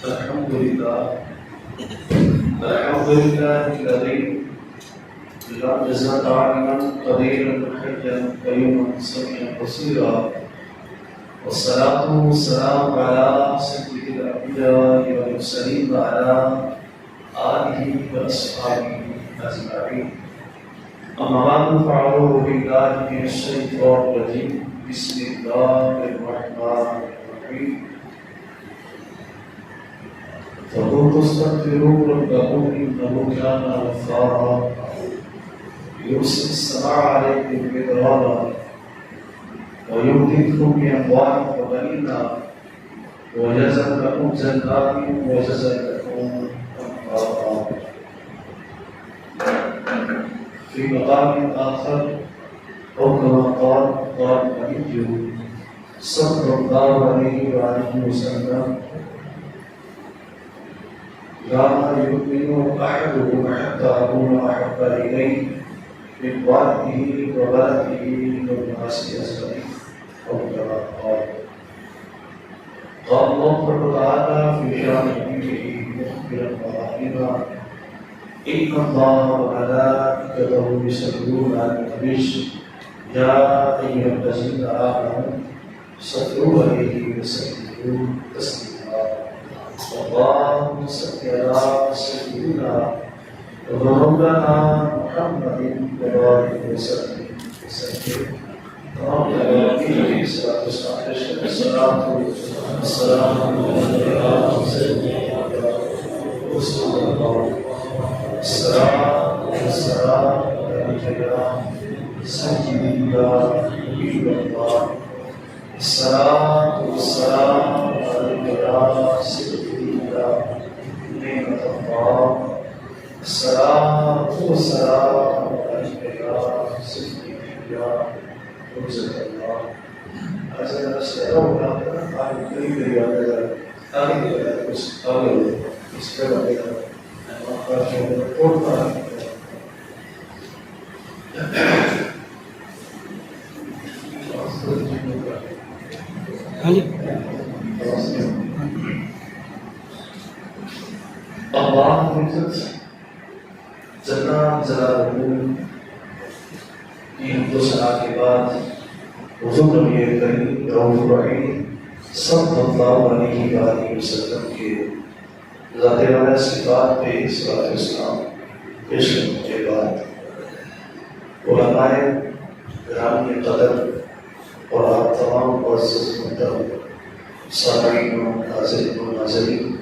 الحمد لله الذي لا جزاء عالما قديرا حيا قيوما سميعا بصيرا، والصلاة والسلام على سيد الأنبياء والمرسلين وعلى آله وأصحابه أجمعين. أما بعد فأعوذ بالله من الشيطان الرجيم. بسم الله الرحمن الرحيم. فقلت استغفروا ربكم انه كان غفارا يرسل السماء عليكم مدرارا ويمددكم باموال وبنين ويجعل لكم جنات ويجعل لكم انهارا. في مقام اخر او كما قال النبي صلى الله عليه وآله وسلم: لا يؤمن أحدكم حتى أكون أحب إليه من والده وولده والناس أجمعين، أو كما قال. قال الله تعالى في شأن نبيه مخبرا وعالما: إن الله وملائكته يصلون على النبي يا أيها الذين آمنوا صلوا عليه وسلموا تسليما. اللهم صل على سيدنا ومولانا محمد وبارك وسلم السلام اللہ جل جلالہ کی حمد و ثنا کے بعد حضور نبی کریم رؤوف الرحیم صلی اللہ علیہ وآلہ وسلم کے ذات والا صفات پہ صلاۃ و سلام پیش کرنے کے بعد علماء گرامی قدر اور آپ تمام معزز محترم سامعین و حاضرین و ناظرین،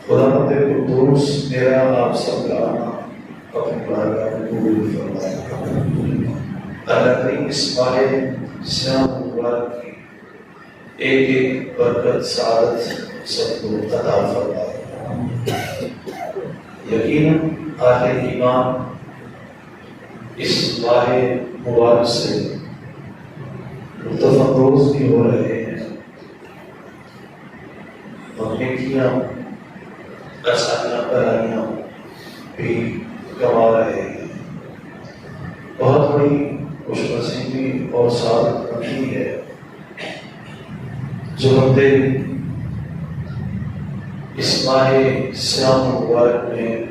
خدا مند قدوس میرا آپ سب کا آنا اپنی بارگاہ میں قبول فرمائے۔ اللہ کریم اس ماہ سیام مبارک کی ایک ایک برکت سعادت سب کو عطا فرمائے۔ یقیناً اہل ایمان اس ماہ مبارک سے لطف اندوز بھی ہو رہے ہیں اور نیکیاں برائیاں بھی کما رہے ہیں۔ بہت بڑی خوش نصیبی اور سعادت مندی ہے جو بندے اس ماہ سیام مبارک میں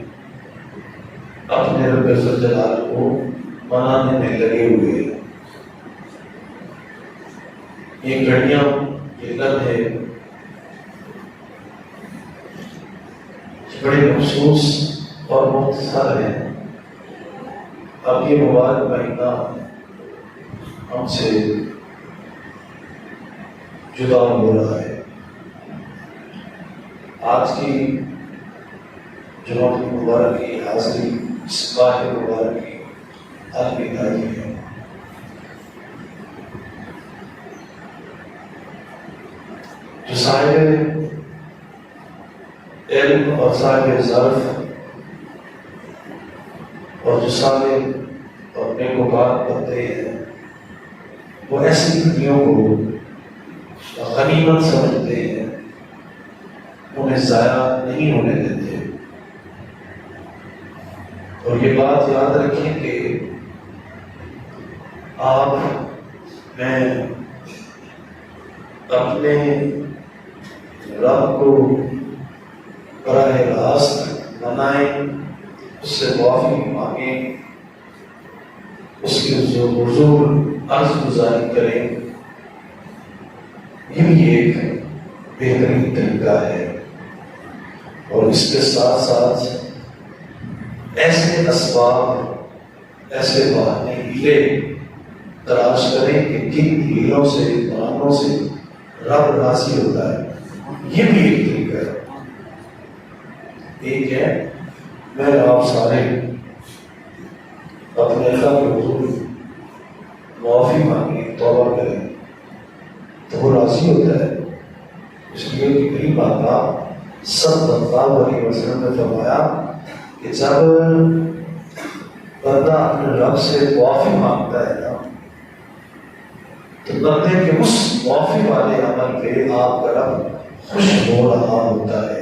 اپنے رب ذوالجلال کو منانے میں لگے ہوئے ہیں۔ یہ گھڑیاں، یہ لمحے بڑے مخصوص اور مختصر ہیں۔ اب یہ مبارک مہینہ ہم سے جدا ہو رہا ہے۔ آج کی جمعہ مبارک کی حاضری اس ماہ مبارک کی الوداعی ہے۔ جو صاحب علم اور صاحب ظرف اور جو صالح اور نیکوکار بنتے ہیں، وہ ایسی گھڑیوں کو غنیمت سمجھتے ہیں، انہیں ضائع نہیں ہونے دیتے۔ اور یہ بات یاد رکھیں کہ آپ میں اپنے رب کو براہ راست منائیں، اس سے معافی مانگیں، اس کے حضور عرض گزاری کریں، یہ بھی ایک بہترین طریقہ ہے۔ اور اس کے ساتھ ساتھ ایسے اسباب، ایسے بہانے ہیلے تلاش کریں کہ کن ہیلوں سے، بہانوں سے رب راضی ہوتا ہے، یہ بھی ایک طریقہ ہے۔ ایک ہے میں آپ سارے اپنے اللہ کے حضور معافی مانگیں، توبہ کریں تو وہ راضی ہوتا ہے۔ اس لیے کہ کئی بات صلی اللہ علیہ وسلم نے فرمایا کہ جب بندہ اپنے رب سے معافی مانگتا ہے نا تو بندے کے اس معافی والے عمل پہ آپ کا رب خوش ہو رہا ہوتا ہے۔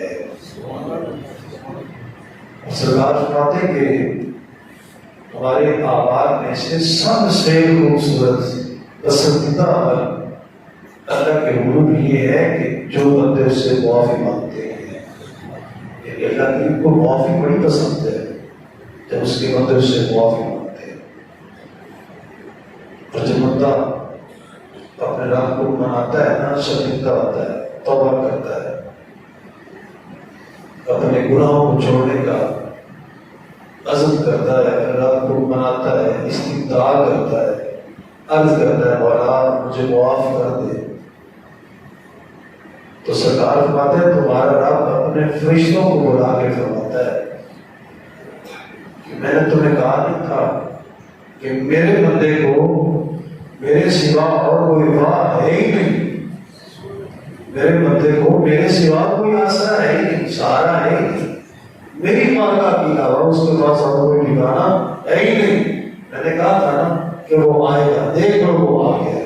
سرکار فرماتے کہ ہمارے اعمال میں سے سب سے خوبصورت پسندیدہ عمل اللہ کے حضور یہ ہے کہ جو بندے اس سے معافی مانگتے ہیں، کہ اللہ کی کو معافی بڑی پسند ہے جب اس کے بندے اس سے معافی مانگتے ہیں۔ اور جب بندہ اپنے رب کو مناتا ہے نا، شرمندہ ہوتا ہے، توبہ کرتا ہے، اپنے گناہوں کو چھوڑنے کا عزم کرتا ہے، اپنے رب کو مناتا ہے، استدعا کرتا ہے، عرض کرتا ہے مولا مجھے معاف کر دے، تو سرکار فرماتے ہیں تمہارا رب اپنے فرشتوں کو بلا کے فرماتا ہے کہ میں نے تمہیں کہا نہیں تھا کہ میرے بندے کو میرے سوا اور کوئی راہ ہے ہی نہیں، میرے بندے کو میرے سوا کوئی آسرا ہے ہی نہیں، سہارا ہے ہی نہیں، میری مارکا کے علاوہ اس کے پاس اور کوئی ٹھکانا ہے ہی نہیں۔ میں نے کہا تھا نا کہ وہ آئے گا، دیکھ لو وہ آ گیا۔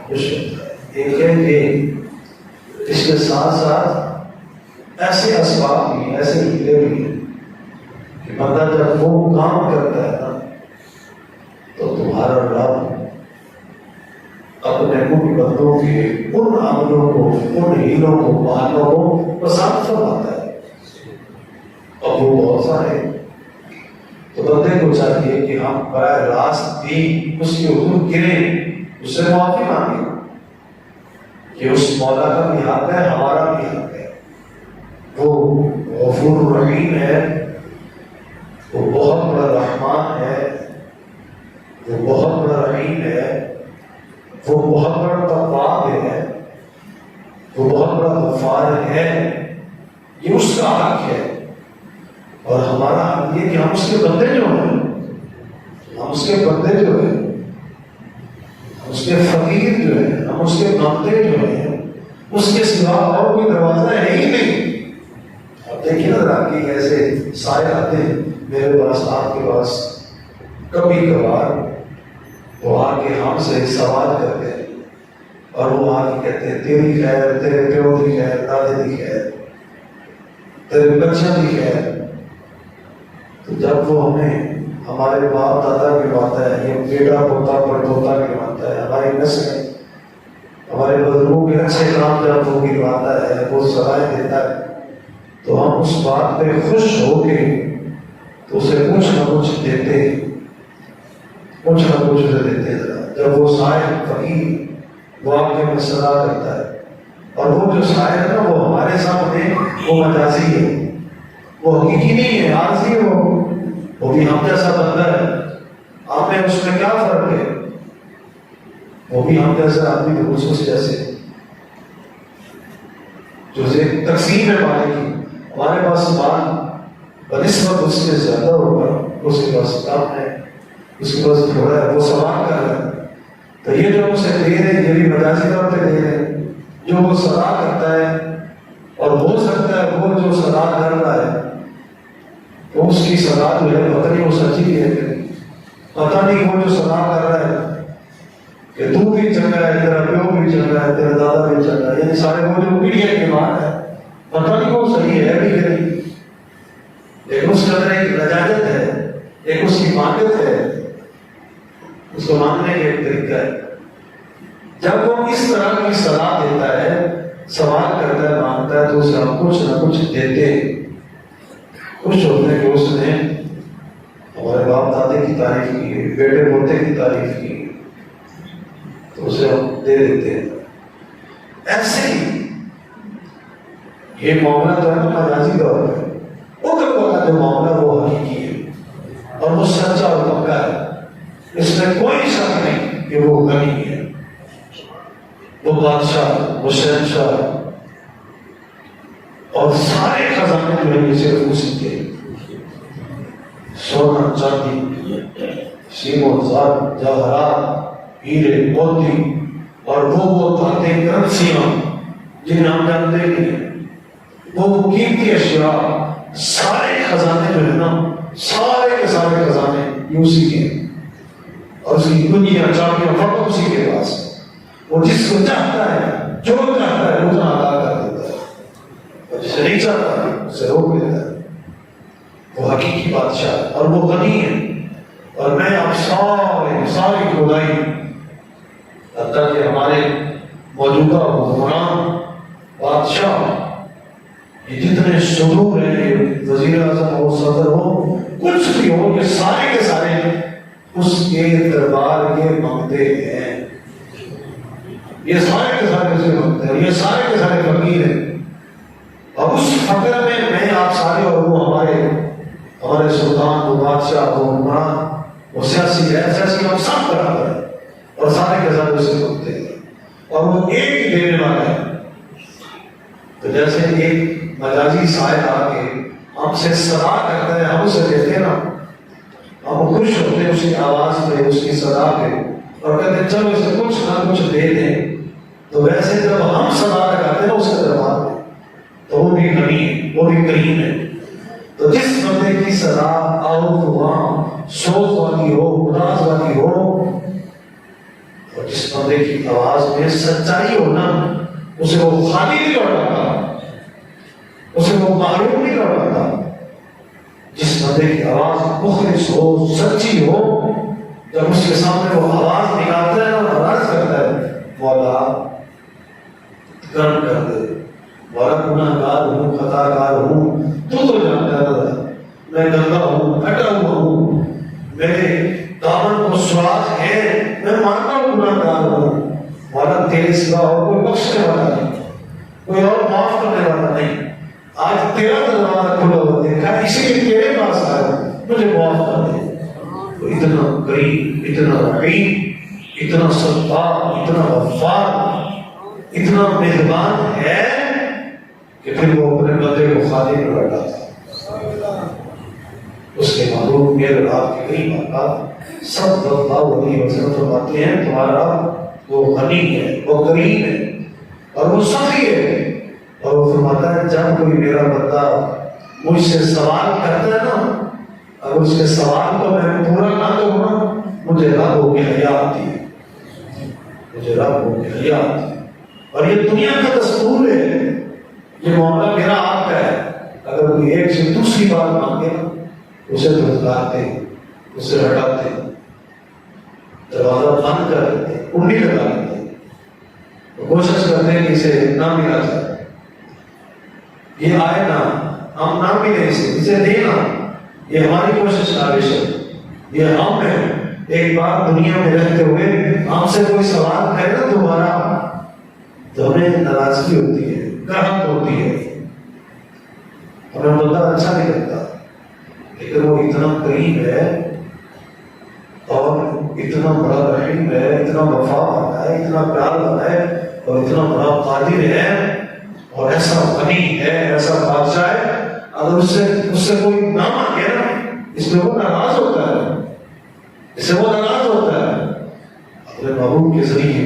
خوش ہوتا ہے۔ ایک ہے کہ اس کے ساتھ ساتھ ایسے اسباب بھی، ایسے ہیلے بھی ہیں کہ بندہ جب وہ کام کرتا ہے نا تو تمہارا رب اپنے ان بندوں کے ان عملوں کو، ان ہیلوں کو، بہانوں کو پسند فرماتا ہے، اور وہ بہت سارے۔ تو بندے کو چاہیے کہ ہم براہ راست بھی اس کے حضور گریں، اس سے معافی مانگیں کہ اس مولا کا بھی حق ہے، ہمارا بھی حق ہے۔ وہ غفور رحیم ہے، وہ بہت بڑا رحمان ہے، وہ بہت بڑا رحیم ہے، وہ بہت بڑا تواب ہے، وہ بہت بڑا غفار ہے۔ یہ اس کا حق ہے، اور ہمارا حق یہ کہ ہم اس کے بندے جو ہیں، ہم اس کے بندے جو ہیں، ہم اس کے فقیر جو ہیں، ہم اس کے بندے جو ہیں، اس کے سوا اور کوئی دروازہ ہے ہی نہیں۔ اب دیکھیے نا ذرا کہ ایسے سارے آتے ہیں میرے پاس، آپ کے پاس، کبھی کبھار وہ آ کے ہم سے سوال کرتے ہیں، اور وہ آ کے کہتے ہیں تیری خیر، تیرے پیو کی خیر، دادے کی خیر، تیرے بچوں کی خیر۔ تو جب وہ ہمیں ہمارے باپ دادا گرواتا ہے، یہ بیٹا پوتا پڑپوتا گرواتا ہے، ہماری نسل ہمارے بزرگوں کے اچھے کام جب وہ گرواتا ہے، وہ سرائے دیتا ہے، تو ہم اس بات پہ خوش ہو کے تو اسے کچھ نہ کچھ دیتے، کچھ نہ کچھ اسے دیتے۔ جب وہ صاحب فقیر وہ آپ کے میں صدا کرتا ہے، اور وہ جو شاعر ہے نا وہ ہمارے سامنے وہ مجازی ہے، وہ حقیقی نہیں ہے، عارضی ہے، وہ بھی ہم جیسا بندہ ہے، آپ میں اس میں کیا فرق ہے؟ وہ بھی ہم جیسا آدمی تو اس جیسے جو تقسیم ہے مالک کی، ہمارے پاس مال بنسبت اس سے زیادہ ہوگا، اس کے پاس کام ہے، اس کے پاس تھوڑا ہے، وہ سوال کر رہا ہے، تو یہ جو اسے دے رہے یہ بھی مجازی طور پہ دے رہے ہیں، جو وہ صدا کرتا ہے، اور ہو سکتا ہے وہ جو صدا کر رہا ہے تو اس کی صدا جو ہے پتہ نہیں وہ سچی ہے، پتہ نہیں وہ جو صدا کر رہا ہے کہ تو بھی چنگا ہے، تیرا پیو بھی چنگا ہے، تیرا دادا بھی چنگا ہے، یعنی سارے وہ جو پیڑھی کے بعد ہے پتہ نہیں وہ صحیح ہے بھی کہ نہیں، لیکن اس کے اندر ایک لجاجت ہے، ایک اس کی مانت ہے، اس کو ماننے کا ایک طریقہ ہے۔ جب وہ اس طرح کی صلاح دیتا ہے سوال کرتا ہے مانگتا ہے تو اسے ہم کچھ نہ کچھ دیتے ہیں، خوش ہوتے ہیں کہ اس نے ہمارے باپ دادے کی تعریف کی، بیٹے پوتے کی تعریف کی، تو اسے ہم دے دیتے ہیں۔ ایسے ہی یہ معاملہ تو ہے نا مجازی طور پہ، اوپر والا جو معاملہ وہ حقیقی ہے اور وہ سچا اور پکا ہے، اس میں کوئی شک نہیں کہ وہ غنی ہے، وہ بادشاہ، وہ شہنشاہ، اور سارے خزانے جو ہیں یہ صرف اسی کے، سونا چاندی، سیم و زر، جواہرات، ہیرے موتی اور وہ دھاتیں کرنسیاں جنہیں ہم جانتے نہیں ہیں، وہ قیمتی اشیاء، سارے خزانے جو ہیں نا، سارے کے سارے خزانے یہ اسی کے ہیں، اور اس کی دنیا چاندیاں فقط اسی کے پاس ہے۔ وہ جس کو چاہتا ہے، جو چاہتا ہے اتنا عطا کر دیتا ہے، اور جسے نہیں چاہتا ہے اسے روک دیتا ہے۔ وہ حقیقی بادشاہ ہے اور وہ غنی ہے، اور میں اب ساری خدائی حتیٰ کہ ہمارے موجودہ حکمران بادشاہ یہ جتنے صدور ہیں، یہ وزیر اعظم ہو، صدر ہو، کچھ بھی ہو، یہ سارے کے سارے اس کے دربار کے مانگتے ہیں، یہ سارے کے سارے اسے مانگتے ہیں، یہ سارے کے سارے فقیر ہیں، اور اس فقر میں آپ سارے اور وہ ہمارے سلطان، وہ بادشاہ، وہ حکمران، وہ سیاسی ہے، سیاسی ہم سب برابر ہیں، اور سارے کے سارے اسے مانگتے ہیں، اور وہ ایک ہی دینے والا ہے۔ تو جیسے ایک مجازی سائل آ کے ہم سے صدا کرتا ہے، ہم اسے دیتے ہیں نا، ہم خوش ہوتے ہیں اس کی آواز پہ، اس کی صدا پہ، اور کہتے ہیں چلو اسے کچھ نہ کچھ دے دیں۔ تو ویسے جب ہم صدا لگاتے ہیں نا اس کے دربار میں، تو وہ بھی غنی ہے، وہ بھی کریم ہے۔ تو جس بندے کی صدا آؤ تو وہاں سوز والی ہو، اداس والی ہو، اور جس بندے کی آواز میں سچائی ہو نا، اسے وہ خالی نہیں لوٹاتا، اسے وہ معلوم نہیں لوٹاتا۔ جس بندے کی آواز مخلص ہو، سچی ہو، جب اس کے سامنے وہ آواز نکالتا ہے اور عرض کرتا ہے مولا کرم کر دے، مولا گناہ گار ہوں، خطا کار ہوں، تو جانتا ہے میں گندا ہوں، ہٹا ہوا ہوں، میرے دامن کو سراغ ہے، میں مانتا ہوں گناہ گار ہوں، مولا تیرے سوا اور کوئی بخشنے والا نہیں، کوئی اور معاف کرنے والا نہیں، آج تیرا دروازہ کھلا ہوا دیکھا، اسی لیے تیرے پاس آیا، مجھے معاف کر دے۔ تو اتنا کریم، اتنا رحیم، اتنا ستار، اتنا غفار، اتنا مہربان ہے کہ پھر وہ اپنے بندے کو خالی نہ لوٹاتا۔ اس کے معلوم میرے آپ کے کئی واقعات صلی اللہ علیہ وسلم فرماتے ہیں تمہارا وہ غنی ہے، وہ کریم ہے، اور وہ سخی ہے، اور وہ فرماتا ہے جب کوئی میرا بندہ مجھ سے سوال کرتا ہے نا، اگر اس کے سوال کو میں پورا نہ کروں نا، مجھے رب ہو کے حیا آتی ہے، مجھے رب ہو کے حیا آتی ہے۔ اور یہ دنیا کا دستور ہے، یہ معاملہ میرا آپ کا ہے۔ اگر کوئی ایک سے دوسری بات مانگے نا، اسے دھتکارتے ہیں، اسے ہٹاتے ہیں، دروازہ بند کر دیتے ہیں، کنڈی لگا دیتے ہیں، تو کوشش کرتے ہیں کہ اسے نہ ملا جائے، یہ آئے نا، ہم نہ ملے اسے دینا، یہ ہماری کوشش ناقص ہے، یہ ہم ہیں۔ ایک بار دنیا میں رہتے ہوئے ہم سے کوئی سوال کرے نا دوبارہ، تو ہمیں ناراضگی ہوتی ہے، کراہت ہوتی ہے، ہمیں بندہ اچھا نہیں لگتا، لیکن وہ اتنا کریم ہے اور اتنا بڑا رحیم ہے، اتنا وفا والا ہے، اتنا پیار والا ہے، اور اتنا بڑا قادر ہے، اور ایسا غنی ہے، ایسا بادشاہ ہے، اگر اس سے کوئی نہ مانگے نا، اس میں وہ ناراض ہوتا ہے، اس سے وہ ناراض ہوتا ہے۔ اپنے محبوب کے ذریعے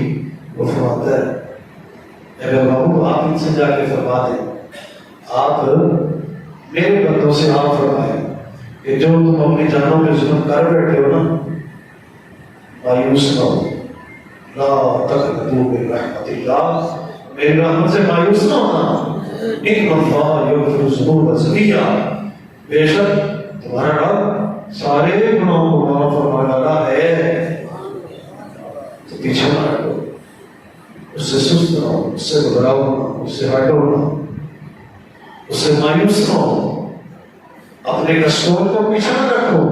وہ فرماتا ہے اگر محبوب آپ ان سے جا کے فرما دیں، آپ میرے بندوں سے آپ فرمائیں کہ جو تم اپنی جانوں پہ ظلم کر بیٹھے ہو نا، مایوس نہ ہو، لا تقنطوا من رحمت اللہ، میری رحمت سے مایوس نہ ہونا، ان اللہ یغفر الذنوب جميعا، بے شک تمہارا رب سارے گناہوں کو معاف فرمانے والا ہے۔ تو پیچھے نہ ہٹو، اس سے سست نہ ہو، اس سے گھبراؤ نہ، اس سے ہٹو نہ، اس سے مایوس نہ ہو، اپنے قصور کو پیچھے نہ رکھو،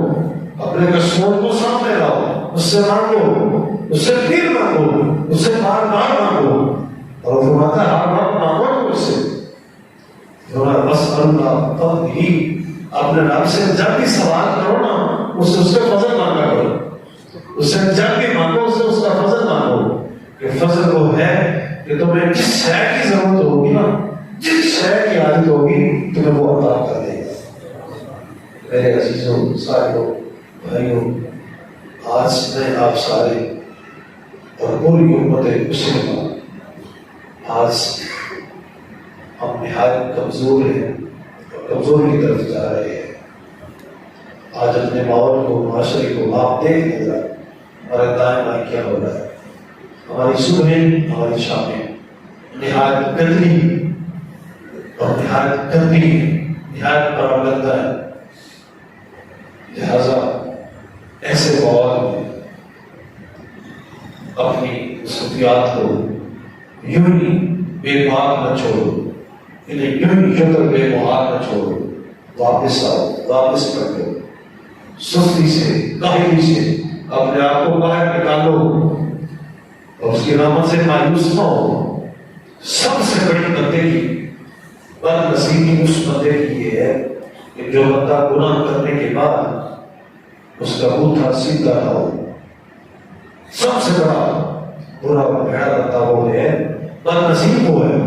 اپنے قصور کو سامنے لاؤ، اس سے مانگو، اس سے پھر مانگو، اس سے بار بار مانگو، اور فرماتا ہے ہر وقت مانگو اس سے بس اللہ، تب ہی اپنے رب سے جب بھی سوال کرو نا، اس سے فضل مانگا کرو، اس سے جب بھی مانگو اس سے اس کا فضل مانگو، کہ فضل وہ ہے کہ تمہیں جس شے کی ضرورت ہوگی نا، جس شے کی عادت ہوگی تمہیں وہ عطا کر دے گا۔ میرے عزیزوں، ساتھیوں، بھائیوں، آج میں آپ سارے اور پوری امت مسلمہ آج ہم نہایت کمزور ہیں اور کمزور کی طرف جا رہے ہیں۔ آج اپنے ماحول کو، معاشرے کو آپ دیکھ لیں ذرا، ہمارے دائیں بائیں کیا ہو رہا ہے۔ ہماری صبحیں، ہماری شامیں نہایت گندی اور نہایت گندی، نہایت پراگندہ ہے۔ لہذا ایسے ماحول میں اپنی مصروفیات کو یوں ہی بے باک نہ چھوڑو، انہیں یوں ہی شکر بے مہار نہ چھوڑو، واپس آؤ، واپس پلٹو، سستی سے، کاہلی سے اپنے آپ کو باہر نکالو اور اس کی رحمت سے مایوس نہ ہو۔ سب سے بڑی بندگی، بد نصیبی اس بندے کی یہ ہے کہ جو بندہ گناہ کرنے کے بعد اس کا بوتھا سیدھا نہ ہو۔ سب سے بڑا برا بھیڑا بندہ وہ ہے، بد نصیب وہ ہے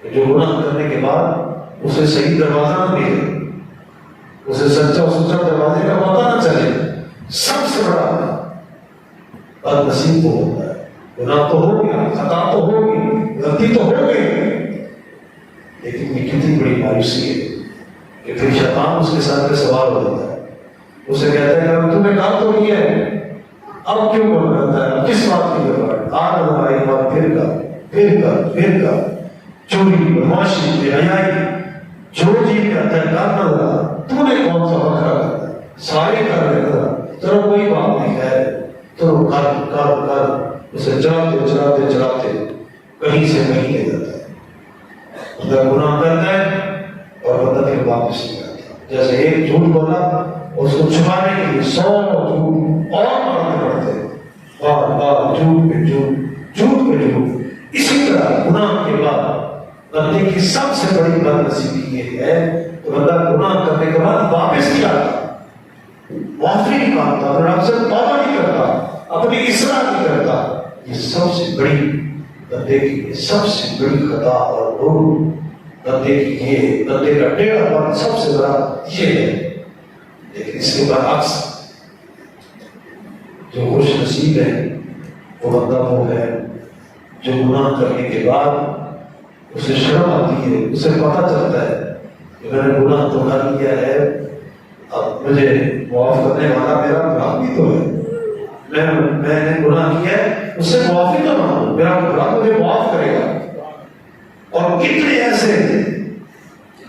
کہ جو گناہ کرنے کے بعد اسے صحیح دروازہ نہ ملے، اسے سچا اور سچا دروازے کا پتہ نہ چلے۔ سب سے بڑا بد نصیب وہ ہوتا ہے۔ گناہ تو ہو گیا، خطا تو ہوگی، غلطی تو ہو گئی، لیکن یہ کتنی بڑی مایوسی ہے کہ پھر شیطان اس کے ساتھ سوال ہو جاتا ہے، اسے کہتا ہے کہ تم نے کام تو کیا ہے، اب کیوں کر رہتا ہے، کس بات کی ضرورت، آج ایک بار پھر کر چوری، بدماشی، بے حیائی، جو جی کرتا ہے کام نہ رہا، تو نے کون سا بکرا کرتا ہے، سارے کر رہے تھا، چلو کوئی بات نہیں ہے، تو کر اسے چلاتے کہیں سے کہیں لے جاتا ہے۔ بندہ گناہ کرتا ہے اور بندہ پھر واپس نہیں آتا۔ جیسے ایک جھوٹ بولا، اس کو چھپانے کے لیے 100 جھوٹ اور مارنے پڑتے ہیں، بار جھوٹ پہ جھوٹ۔ اسی طرح گناہ کے بعد بندے کی سب سے بڑی بد نصیبی یہ ہے کہ بندہ گناہ کرنے کے بعد واپس نہیں آتا، معافی نہیں مانگتا، اپنے رب سے توبہ نہیں کرتا، اپنی اصلاح نہیں کرتا۔ یہ سب سے بڑی بندے کی سب سے بڑی خطا اور بھول، بندے کی یہ بندے کا ٹیڑھا پن سب سے بڑا یہ ہے۔ لیکن اس کے برعکس جو خوش نصیب ہے وہ بندہ وہ ہے جو گناہ کرنے کے بعد اسے شرم آتی ہے، اسے پتہ چلتا ہے کہ میں نے گناہ تو کر لیا ہے، اب مجھے معاف کرنے والا میرا رب بھی تو ہے، میں نے گناہ کیا ہے، اس سے معافی تو مانگو، میرا رب مجھے معاف کرے گا۔ اور کتنے ایسے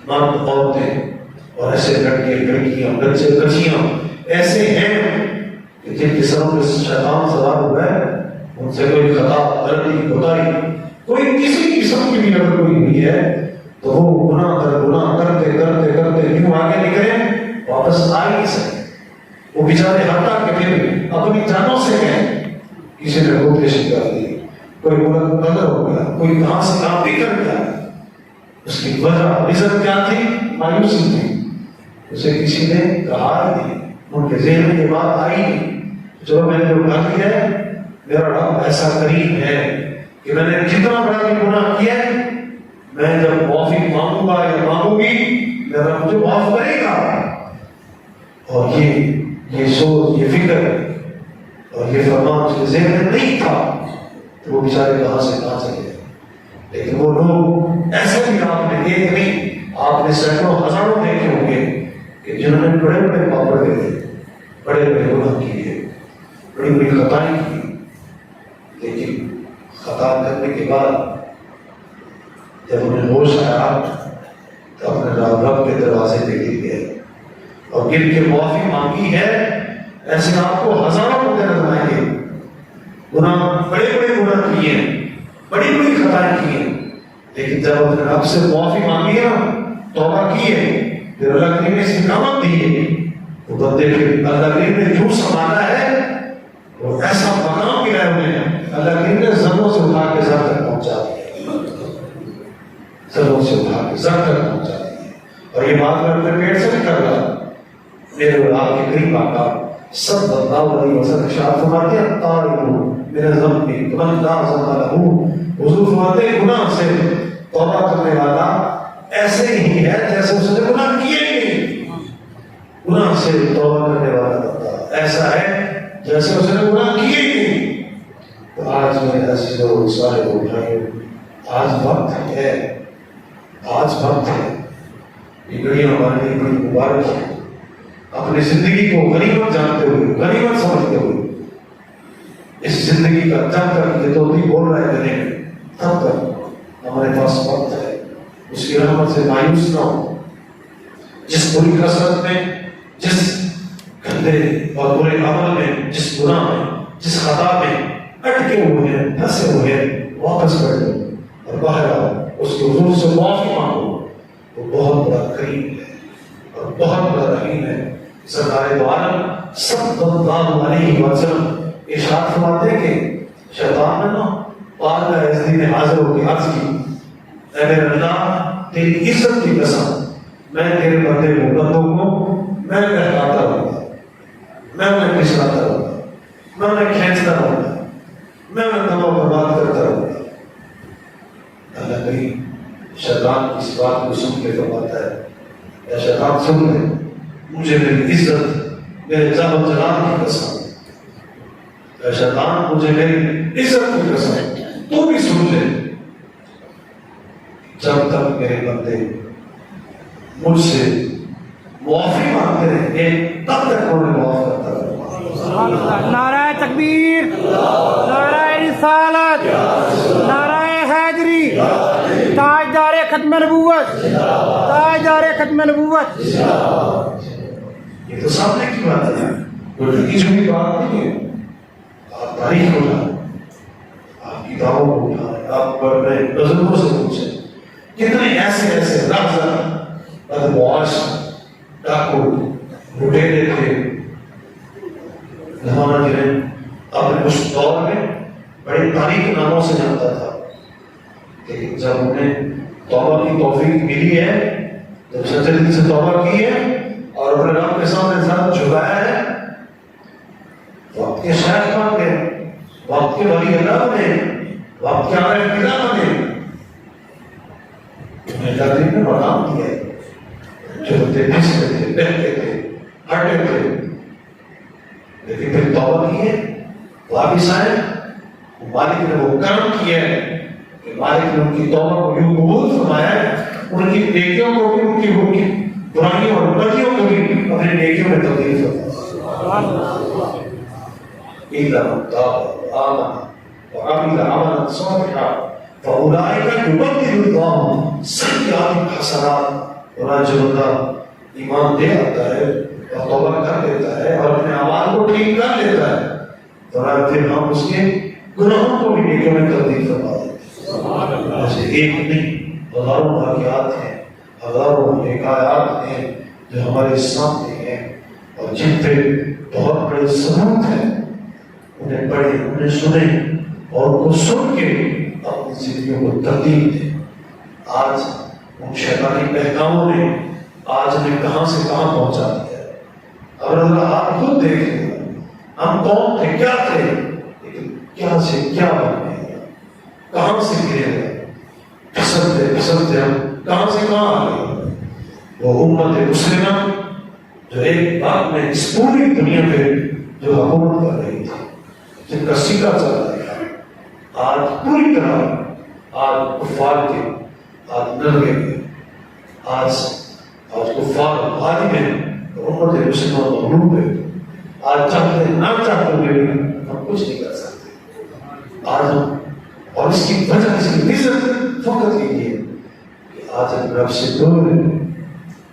مرد، عورتیں اور ایسے لڑکے، لڑکیاں، بچے، بچیاں ایسے ہیں کہ جن کے سروں پہ شیطان سوار ہوا ہے، ان سے کوئی خطا، غلطی، کوتاہی، کوئی کسی قسم کی بھی اگر کوئی ہوئی ہے تو وہ گناہ کرتے یوں آگے نکلیں، واپس آ ہی نہیں سکتے۔ وہ بیچارے ہٹا کے پھر اپنی جانوں سے کہیں، کسی نے روک پیشی کر دی، کوئی ملک بدر ہو گیا، کوئی کہاں سے کام بھی کر گیا، اس کی وجہ ریزن کیا تھی؟ مایوسی تھی۔ اسے کسی نے کہا نہیں، ان کے ذہن میں یہ بات آئی نہیں، جو میں نے جو کر دیا ہے، میرا رب ایسا کریم ہے کہ میں نے جتنا بڑا بھی گناہ کیا ہے، میں جب معافی مانگوں گا یا مانگوں گی، میرا مجھے معاف کرے گا۔ اور یہ سوچ، یہ فکر اور یہ فرمان اس کے ذہن میں نہیں تھا، تو وہ بیچارے کہاں سے گئے۔ لیکن وہ لوگ ایسے بھی آپ نے ایک نہیں، آپ نے سینکڑوں ہزاروں دیکھے ہوں گے کہ جنہوں نے بڑے بڑے پاپ کرے، بڑے بڑے گناہ کیے، بڑی بڑی خطائیں کی، لیکن خطا کرنے کے بعد جب انہیں ہوش آیا تو اپنے رب کے دروازے پہ گر گئے اور گر کے معافی مانگی ہے۔ ایسے آپ کو ہزاروں بندے نظر آئیں گے، گناہ، بڑے بڑے گناہ کیے ہیں، بڑی بڑی خطائیں کی ہیں، لیکن جب اپنے رب سے معافی مانگی ہے نا، توبہ کی ہے، پھر اللہ کریم نے استقامت دی ہے، وہ بندے پھر اللہ کریم نے جو سنبھالا ہے وہ ایسا مقام ملا ہے انہیں، اللہ کریم نے زموں سے اٹھا کے زر تک پہنچا دیا، زموں سے اٹھا کے زر تک پہنچا دیا۔ اور یہ بات میں اپنے پیٹ سے نہیں کر رہا، میرے آپ کے قریب آقا صلی اللہ علیہ وسلم ارشاد فرماتے ہیں طائب میرے ذنب من لا ذنب لہ، حضور فرماتے ہیں گناہ سے توبہ کرنے والا ایسے ہی ہے جیسے اس نے گناہ کیے ہی نہیں، گناہ سے توبہ کرنے والا بندہ ایسا ہے جیسے اس نے گناہ کیے ہی نہیں۔ تو آج میرے عزیزو سارے بھائیوں، آج وقت ہے، آج وقت ہے، یہ گھڑیاں ہمارے لیے بڑی مبارک ہے، اپنی زندگی کو غنیمت جانتے ہوئے، غنیمت سمجھتے ہوئے اس زندگی کا جب تک یہ توتی بول رہا ہے گلے میں، تب تک ہمارے پاس وقت ہے، اس کی رحمت سے مایوس نہ ہو۔ جس بری کثرت میں، جس گندے اور برے عمل میں، جس گناہ میں، جس خطا میں اٹکے ہوئے ہیں، پھنسے ہوئے ہیں، واپس کر دو اور باہر آؤ، اس کے حضور سے معافی مانگو، وہ بہت بڑا کریم ہے اور بہت بڑا رحیم ہے۔ سرکار دو عالم صلی اللہ علیہ وسلم ارشاد فرماتے ہیں کہ شیطان نے نا پاک کا اس دن حاضر ہو کے عرض کی، اے میرے اللہ تیری عزت کی قسم میں تیرے بندے بندوں کو میں بہلاتا رہوں گا، میں انہیں پھسلاتا رہوں گا، میں انہیں کھینچتا رہوں گا، میں انہیں تباہ برباد کرتا رہوں گا۔ اللہ کریم شیطان کی اس بات کو سن کے فرماتا ہے، اے شیطان سن لے، مجھے میری عزت، میرے جلال و جلال کی قسم، اے شیطان مجھے میری عزت کی قسم تو بھی سن لے، جب تک میرے بندے مجھ سے معافی مانگتے رہیں گے تب تک انہیں معاف کرتا رہوں۔ نعرہ تکبیر، نعرہ رسالت، نعرہ حیدری، تاجدار ختم نبوت، تاجدار ختم نبوت۔ یہ تو سامنے کی بات ہے، کوئی کی چھوٹی بات نہیں ہے۔ آپ تاریخ کو جائیں، آپ کتابوں کو اٹھائیں، آپ اپنے بزرگوں سے پوچھیں، کتنے ایسے ایسے رہزن بدمعاش ڈاکو لٹیرے تھے زمانہ جنہیں اپنے اس دور میں بڑے تاریخ ناموں سے جانتا تھا، لیکن جب انہیں توبہ کی توفیق ملی ہے، جب سچے دل سے توبہ کی ہے اور اپنے رب کے سامنے سر جھکایا ہے، وقت کے شیخ بن گئے، وقت کے ولی اللہ بنے، وقت کے عارف باللہ بنے، انہیں اللہ کریم نے مقام دیا ہے، چلتے پھستے تھے، بہتے تھے، ہٹے تھے، لیکن پھر توبہ کی ہے، واپس آئے، مالک نے وہ کرم کیا ہے کہ مالک نے ان کی توبہ کو یوں قبول فرمایا ہے، ان کی نیکیوں کو بھی، ان کی برائیوں اور بدیوں کو بھی اپنے نیکیوں میں تبدیل فرمایا۔ إِذَا تَابَ وَآمَنَ وَعَمِلَ عَمَلًا صَالِحًا فَأُولَٰئِكَ يُبَدِّلُ اللَّهُ سَيِّئَاتِهِمْ حَسَنَاتٍ۔ اور جو بندہ ایمان دے آتا ہے اور توبہ کر لیتا ہے اور اپنے اعمال کو ٹھیک کر لیتا ہے تو پھر ہم اس کے گناہوں کو بھی نیکیوں میں تبدیل فرما دیتے ہیں۔ ایسے ایک نہیں، ہزاروں واقعات ہیں، ہزاروں حکایات ہیں جو ہمارے سامنے ہیں، اور جن پہ بہت بڑے ثبوت ہیں، انہیں پڑھیں، انہیں سنیں اور ان کو سن کے اپنی زندگیوں کو تبدیل دیں۔ آج ان شیطانی بہکاؤں نے آج ہمیں کہاں سے کہاں پہنچا دیا ہے۔ اور اللہ آپ خود دیکھ لیں، ہم کون تھے، کیا تھے، لیکن کیا سے کیا بن گئے، کہاں سے گرے گئے، پھسلتے پھسلتے ہم کہاں سے کہاں آ گئے۔ وہ امت مسلمہ جو ایک بات میں اس پوری دنیا پہ جو حکومت کر رہی تھی، جن کا سکہ چل رہا تھا، آج پوری طرح آج کفار کے آج نرگے میں، آج کفار غالب ہیں، امت مسلمہ مغلوب ہے۔ آج چاہتے نہ چاہتے ہوئے بھی ہم کچھ نہیں کر سکتے آج ہم، اور اس کی وجہ، اس کی عزت فقط یہی ہے کہ آج ہم رب سے دور ہیں،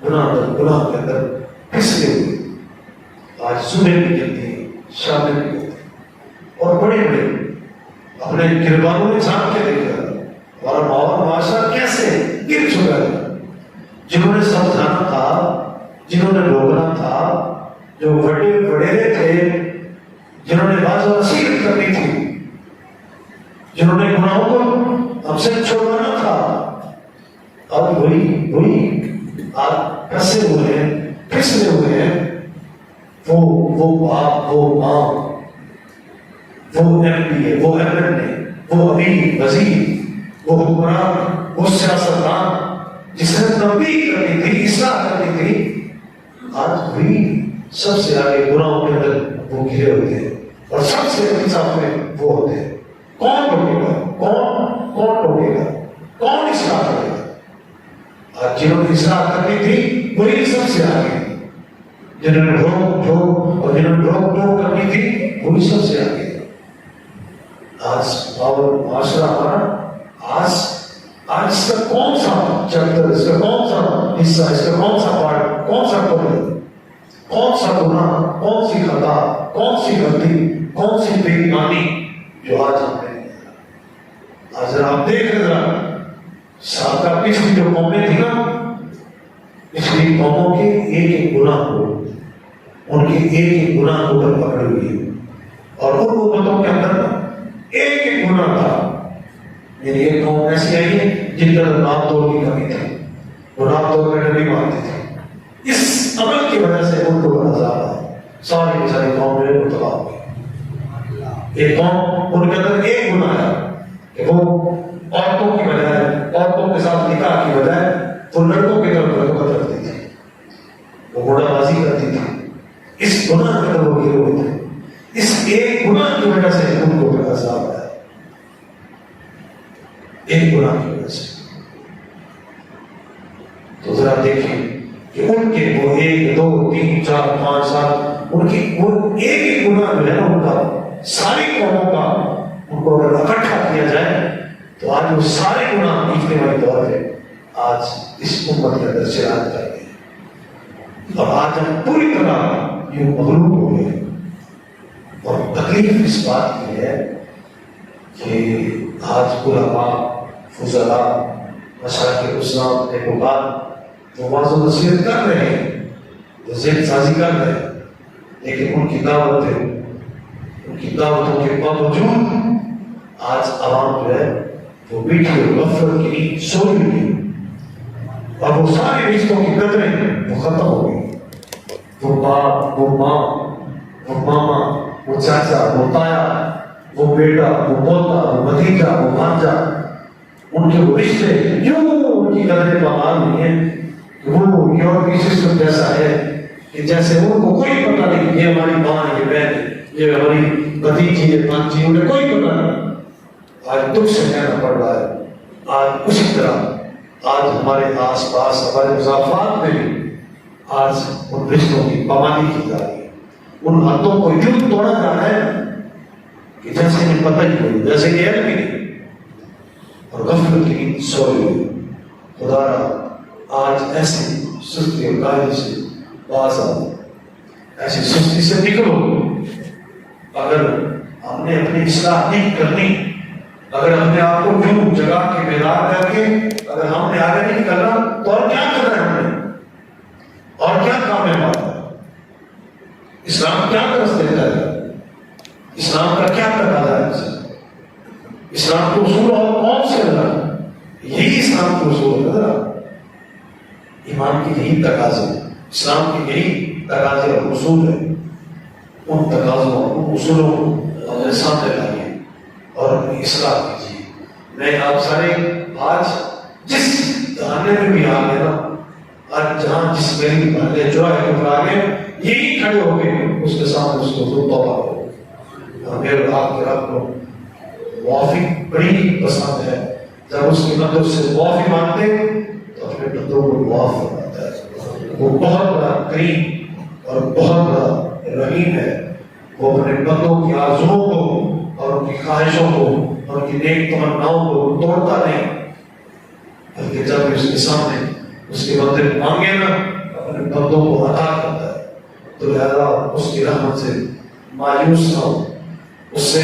گناہ کے اندر پھسلے ہوئے، آج صبح بھی کرتے ہیں، شام بھی کرتے ہیں، اور بڑے بڑے اپنے گربانوں میں جھانک کے دیکھا ہمارا ماحول معاشرہ کیسے گر چکا ہے. جنہوں نے سمجھانا تھا، جنہوں نے روکنا تھا، جو بڑے وڈیرے تھے، جنہوں نے باز نصیحت کرنی تھی، جنہوں نے گناہوں کو ہم سے چھوڑوانا تھا، اب وہی آپ پھنسے ہوئے ہیں، پھسلے ہوئے ہیں. وہ باپ، وہ ماں، وہ ایم پی اے، وہ ایم ایل اے، وہ امیر، وزیر، وہ حکمران، وہ سیاستدان جس نے تبدیل کرنی تھی، اصلاح کرنی تھی، آج وہی سب سے آگے گناہوں کے اندر وہ گھرے ہوتے ہیں اور سب سے انصاف میں وہ ہوتے ہیں. کون ٹوکے گا؟ کون ٹوکے گا؟ کون اصلاح کرے گا؟ آج جنہوں نے اصلاح کرنی تھی وہی سب سے آگے، جنہوں نے روک اور جنہوں نے روک کرنی تھی وہی سب سے آگے. آج معاشرہ ہمارا آج اس کا کون سا چیپٹر، اس کا کون سا حصہ، اس کا کون سا پارٹ، کون سا ٹوٹل، کون سا گناہ، کون سی خطا، کون سی غلطی، کون سی بے ایمانی جو آج ہم نے آج ذرا آپ دیکھ رہے ذرا سابقہ پچھلی جو قومیں تھیں نا، پچھلی قوموں کے ایک ایک گناہ کو، ان کے ایک ایک گناہ کو پر پکڑ ہوئی اور ان امتوں کے اندر ایک ایک گناہ تھا. یعنی ایک قوم ایسی آئی ہے جن کا نام توڑ کی کمی تھی، وہ نام توڑ میں نہیں مانتے تھے. اس عمل کی وجہ سے ان کو عذاب آیا. ساری کی ساری قوم میں متباہ ہوئی. ایک قوم ان کے اندر ایک گناہ ہے کہ وہ عورتوں کی بجائے، عورتوں کے ساتھ نکاح کی بجائے وہ لڑکوں کی طرف رغبت رکھتی تھی، وہ گھوڑا بازی کرتی تھی. اس گناہ کے اندر وہ گرے ہوئے تھے. اس ایک گناہ کی وجہ سے ان کو عذاب آیا، ایک گناہ کی وجہ سے. تو ذرا دیکھیں کہ ان کے وہ 1 2 3 4 5 7 ان کی وہ ایک ایک گناہ جو ہے نا ان کا، ساری قوموں کا ان کو اگر اکٹھا کیا جائے تو آج وہ سارے گناہ نیچنے والی دور ہے آج اس امت کے اندر چراغ کر گئے اور آج ہم پوری طرح یہ مغلوب ہو گئے. اور تکلیف اس بات کی ہے کہ آج علماء، فضلاء، مشائخ الاسلام، نیکوکار وہ واضح و نصیحت کر رہے ہیں، وہ ذہن سازی کر رہے ہیں، لیکن ان کی دعوتوں کے باوجود آج عوام جو ہے وہ بیٹھی اور غفلت کی نیند سوئی ہوئی اور وہ سارے رشتوں کی قدریں وہ ختم ہو گئی. وہ باپ، وہ ماں، وہ ماما، وہ چاچا، وہ تایا، وہ بیٹا، وہ پوتا، وہ بھتیجا، وہ بھانجا، ان کے وہ رشتے یوں ان کی قدریں بحال ہوئی ہیں کہ وہ یورپی سسٹم جیسا ہے کہ جیسے ان کو کوئی پتہ نہیں کہ یہ ہماری ماں، یہ بہن، یہ ہماری بھتیجی، یہ بھانجی، انہیں کوئی پتہ نہیں. آج دکھ سے کہنا پڑ رہا ہے. آج اسی طرح آج ہمارے آس پاس ہمارے مضافات میں بھی آج ان رشتوں کی پامالی کی جا رہی ہے. ان حدوں کو یوں توڑا جا رہا ہے کہ جیسے انہیں پتہ ہی نہیں، جیسے کہ علم ہی نہیں، اور غفلت کی سوئی ہوئی. خدا را آج ایسی سستی اور کاہلی سے باز آؤ، ایسی سستی سے نکلو. اگر ہم نے اپنی اصلاح نہیں کرنی، اگر اپنے آپ کو یوں جگا کے بیدار کر کے اگر ہم نے آگے نہیں کرنا تو اور کیا کرنا ہے ہم نے، اور کیا کام ہے ہمارا؟ اسلام کیا درس دیتا ہے؟ اسلام کا کیا تقاضا ہے؟ اسلام کے اصول اور کون سے ہے؟ یہی اسلام کے اصول ہے. ایمان کی یہی تقاضے، اسلام کے یہی تقاضے اور اصول ہے. ان تقاضوں ان اصولوں کو اپنے سامنے لائیے اور اپنی اصلاح کیجیے. میں آپ سارے آج جس دھانے میں بھی آ گئے نا، آج جہاں جس میری بھالے جو ہے وہ آ گئے، یہی کھڑے ہو کے اس کے سامنے اس کو توبہ کرو. اور میرے آپ کے رب کو معافی بڑی پسند ہے. جب اس کی مدد سے معافی مانگتے تو اپنے بندوں کو معاف فرماتا ہے. وہ بہت بڑا کریم اور بہت بڑا رحیم ہے. وہ اپنے بندوں کی آرزوؤں کو اور ان کی خواہشوں کو اور ان کی نیک تمناؤں کو توڑتا نہیں، بلکہ جب اس کے سامنے اس کے بندے مانگے نا اپنے بندوں کو عطا کرتا ہے. تو لہذا اس کی رحمت سے مایوس نہ ہو، اس سے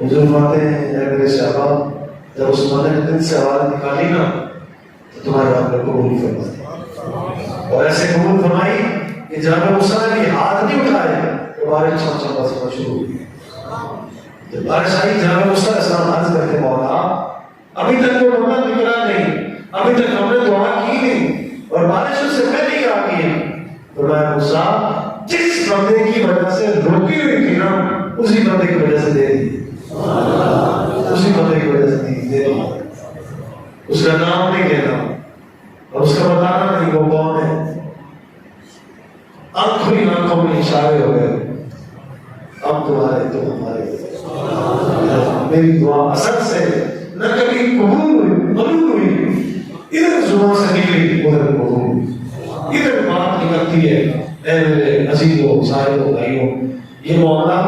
حضور فرماتے ہیں اے میرے صحابہ جب اس بندے نے دل سے آواز نکالی نا تو تمہارے رب نے قبول فرمایا، اور ایسے قبول فرمائی کہ جناب موسیٰ نے بھی ہاتھ نہیں اٹھائے تو بارش چھم چھم برسنا شروع ہوئی۔ جب بارش آئی جناب موسیٰ علیہ السلام عرض کرتے مولا ابھی تک تو ڈھونڈا نکلا نہیں، ابھی تک ہم نے دعا کی نہیں اور بارش اس سے پہلے ہی آ گئی ہے۔ فرمایا موسیٰ جس بندے کی وجہ سے روکی ہوئی تھی نا اسی بندے کی وجہ سے دے دی، اسی بندے کی وجہ سے دے دی۔ اس کا نام نہیں لینا اور اس کا بتانا نہیں وہ کون ہے۔ آنکھوں ہی آنکھوں میں اشارے ہو گئے، اب تمہارے تو ہمارے۔ میری دعا اثر سے نہ کبھی قبول ہوئی، ادھر زبان سے نکلی ادھر قبول ہوئی، ادھر بات نکلتی ہے۔ اے میرے عزیزوں سارے بھائیوں، یہ معاملہ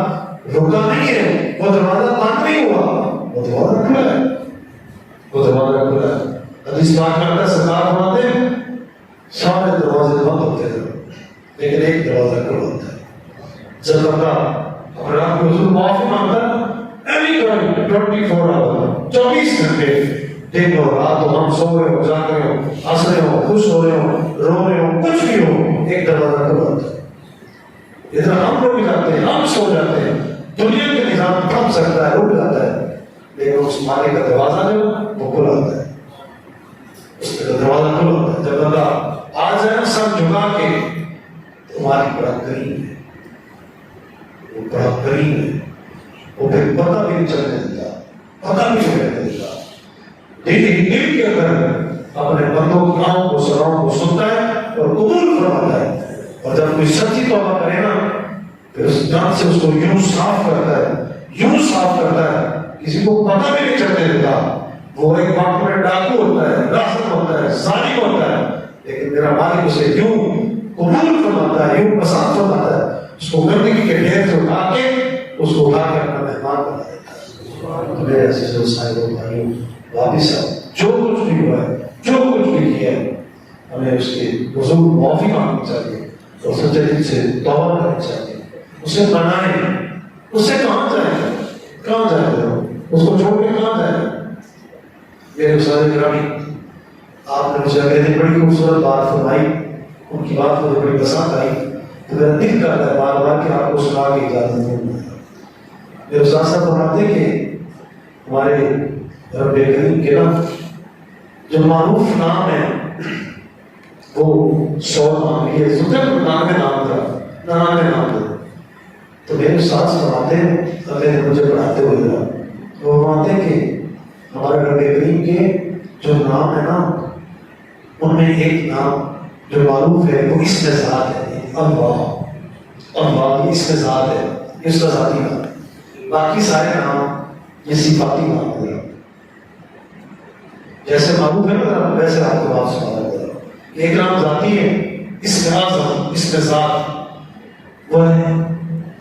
رکا نہیں ہے، وہ دروازہ بند نہیں ہوا، وہ دروازہ کھلا ہے، وہ دروازہ کھلا ہے۔ حدیث پاک میں آتا ہے سرکار فرماتے ہیں سارے دروازے بند ہوتے ہیں لیکن ایک دروازہ کھلا ہوتا ہے۔ جب بندہ اپنے رب کے حضور معافی مانگتا ہے اینی ٹائم 24 آور 24 گھنٹے دن اور رات ہو، ہم سو رہے ہو، جاگ رہے ہو، ہنس رہے ہو، خوش ہو رہے ہو، رو رہے ہو، کچھ بھی ہو، ایک دروازہ کھلا ہوتا ہے۔ ادھر ہم لوگ بھی جاتے ہیں، ہم سو جاتے ہیں، دنیا کے نظام تھم سکتا ہے، رک جاتا ہے، لیکن اس مالک کا دروازہ جو وہ کھلا ہوتا ہے، اس کا دروازہ کھلا ہوتا ہے۔ جب بندہ آ جائے سر جھکا کے تمہاری بڑا کریم ہے، وہ بڑا کریم ہے، وہ پھر پتہ بھی نہیں چلنے دیتا، پتہ بھی نہیں چلنے دیتا۔ دل کے اندر اپنے بندوں کی کام کو سراؤں کو سنتا ہے اور قبول فرماتا ہے، اور جب کوئی سچی توبہ کرے نا پھر اس جان سے اس کو یوں صاف کرتا ہے، یوں صاف کرتا ہے کسی کو پتہ بھی نہیں چلنے دیتا۔ وہ ایک وقت میں ڈاکو ہوتا ہے، راسل ہوتا ہے، ظالم ہوتا ہے، لیکن میرا مالک اسے یوں قبول فرماتا ہے، یوں پسند فرماتا ہے، اس کو گندگی کے ڈھیر سے اٹھا کے اس کو اٹھا کے اپنا مہمان بنا دیتا ہے۔ میرے عزیزوں صاحبوں بھائیوں واپس جو کچھ بھی ہوا ہے، جو کچھ بھی کیا ہے، ہمیں اس کے حضور معافی مانگنی چاہیے اور سچے دل سے توبہ کرنی چاہیے، اسے منائیں۔ اس سے کہاں جائیں، کہاں جائیں ہو، اس کو چھوڑ کے کہاں جائیں؟ میرے استاد گرامی آپ نے مجھے اگلے دن بڑی خوبصورت بات فرمائی، ان کی بات مجھے بڑی پسند آئی، تو میرا دل کرتا ہے بار بار کہ آپ کو سنا کے اجازت دوں۔ میرے استاد صاحب فرماتے کہ ہمارے رب کریم کے نام جو معروف نام ہے وہ 100 نام ہے، ستر 99 نام تھا، 99 نام تھا۔ تو میرے استاد فرماتے ہیں اگلے دن مجھے پڑھاتے ہوئے وہ فرماتے ہیں کہ ہمارے رب کریم کے جو نام ہے نا ان میں ایک نام جو معروف ہے وہ اسم ذات ہے، اللہ، اللہ یہ اسم ذات ہے، یہ اس کا ذاتی نام ہے۔ باقی سارے نام یہ صفاتی نام ہے، جیسے معروف ہے نا ویسے آپ کو بات سنا رہا ہے۔ ایک نام ذاتی ہے، اسم اعظم، اسم ذات وہ ہے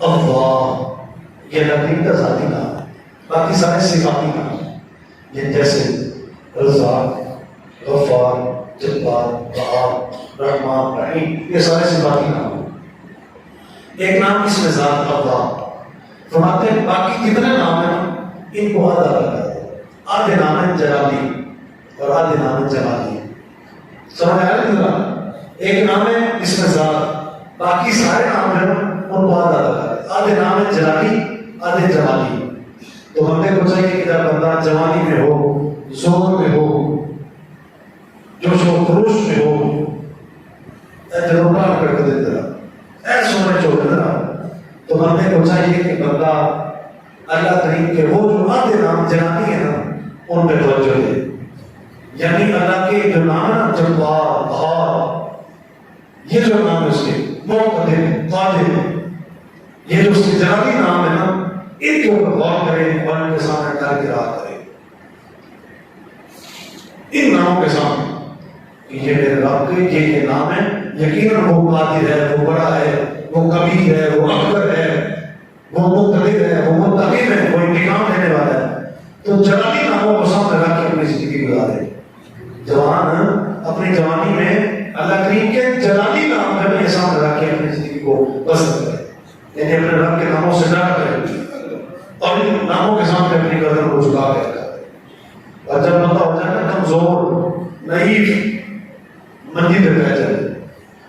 اللہ، یہ نبی کا ذاتی نام ہے۔ باقی سارے صفاتی نام ہیں، یہ جیسے رزاق، غفار، جبار، وہاب، رحمان، رحیم، یہ سارے صفاتی نام ہیں۔ ایک نام اسم ذات اللہ فرماتے ہیں باقی کتنے نام ہیں ان کو آدھا لگا ہے، آدھے نام ہے جلالی اور آدھے نام ہے جمالی۔ سمجھ آیا نا؟ ایک نام ہے اسم ذات، باقی سارے نام ہیں ان کو آدھا لگا ہے، آدھے نام ہے جلالی، آدھے جمالی۔ تو ہم نے کو چاہیے کہ جب بندہ جوانی میں ہو، زور میں ہو، جوش و خروش میں ہو، اے جنوبہ کر کے دیتا اے سونے چھوڑ دیتا، تو بندے کو چاہیے کہ بندہ اللہ کریم کے وہ جو آدھے نام جنانی ہے نا ان پہ توجہ دے، یعنی اللہ کے جو نام ہے نا جبار، بہار، یہ جو نام ہے اس کے مقتدر، قادر، یہ جو اس کے جنانی نام ہے نا ان کے اوپر غور کرے اور ان کے سامنے ڈر کے رہا کرے، ان ناموں کے سامنے کہ یہ میرے رب کے یہ نام ہے، یقیناً وہ قادر ہے، وہ بڑا ہے، وہ کبیر ہے، وہ اکبر ہے، وہ مقتدر ہے، وہ منتقم ہے، وہ انتقام دینے والا ہے۔ تو جلالی ناموں کو سامنے رکھ کے اپنی زندگی گزارے۔ جوان اپنی جوانی میں اللہ کریم کے جلالی نام کے سامنے رکھ کے اپنی زندگی کو بسر کرے، یعنی اپنے رب کے ناموں سے ڈر کرے، اور ان ناموں کے سامنے اپنی گردن کو جھکا کے رکھا ہے. اور جب بندہ ہو جائے نا کمزور نہیں منجی پہ بیٹھ جائے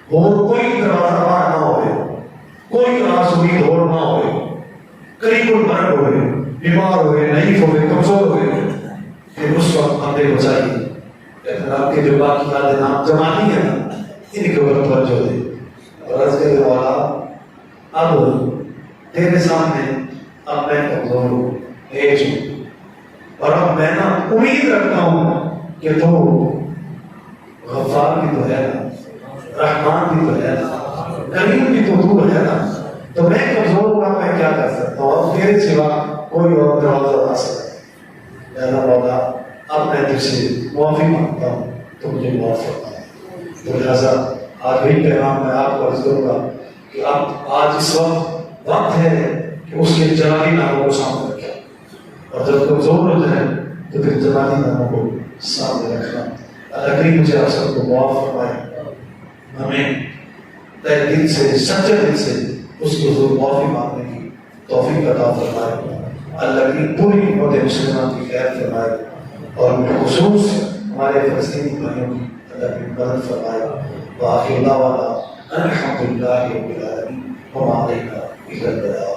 اور کوئی دروازہ بار نہ ہوئے, کوئی راز امید اور نہ ہوئے, قریب المرگ ہوئے, بیمار ہوئے, نہیں ہوئے, کمزور ہوئے, پھر اس وقت بندے کو چاہیے لیکن آپ کے جو باقی والے نام جماعتی ہیں نا ان کے اوپر توجہ دے اور عرض کرے والا اب تیرے سامنے اب میں کمزور ہوں, ایج ہوں, اور اب میں نا امید رکھتا ہوں کہ تو غفار بھی تو ہے نا, رحمان بھی تو ہے نا, کریم بھی تو ہے نا, تو میں کمزور ہوں, میں کیا کر سکتا ہوں, اب تیرے سوا کوئی اور دروازہ نہ سکتا ہے. اللہ مولا اب میں تجھ سے معافی مانگتا ہوں, تو مجھے معاف فرما. تو لہٰذا آج وہی پیغام میں آپ کو عرض کروں گا کہ اب آج اس وقت ہے کہ اس کے جلالی ناموں کو سامنے رکھیں, اور جب کمزور ہو جائے تو پھر جلالی ناموں کو سامنے رکھنا. اللہ کریم مجھے آپ سب کو معاف فرمائے, ہمیں تہ دل سے سچے دل سے اس کے حضور معافی مانگنے کی توفیق عطا فرمائے. اللہ کی پوری امت مسلمان کی خیر فرمائے اور خصوص ہمارے فلسطینی بھائیوں کی اللہ کی مدد فرمائے. وآخر دعوانا الحمد للہ رب العالمین وما علینا الا البلاغ.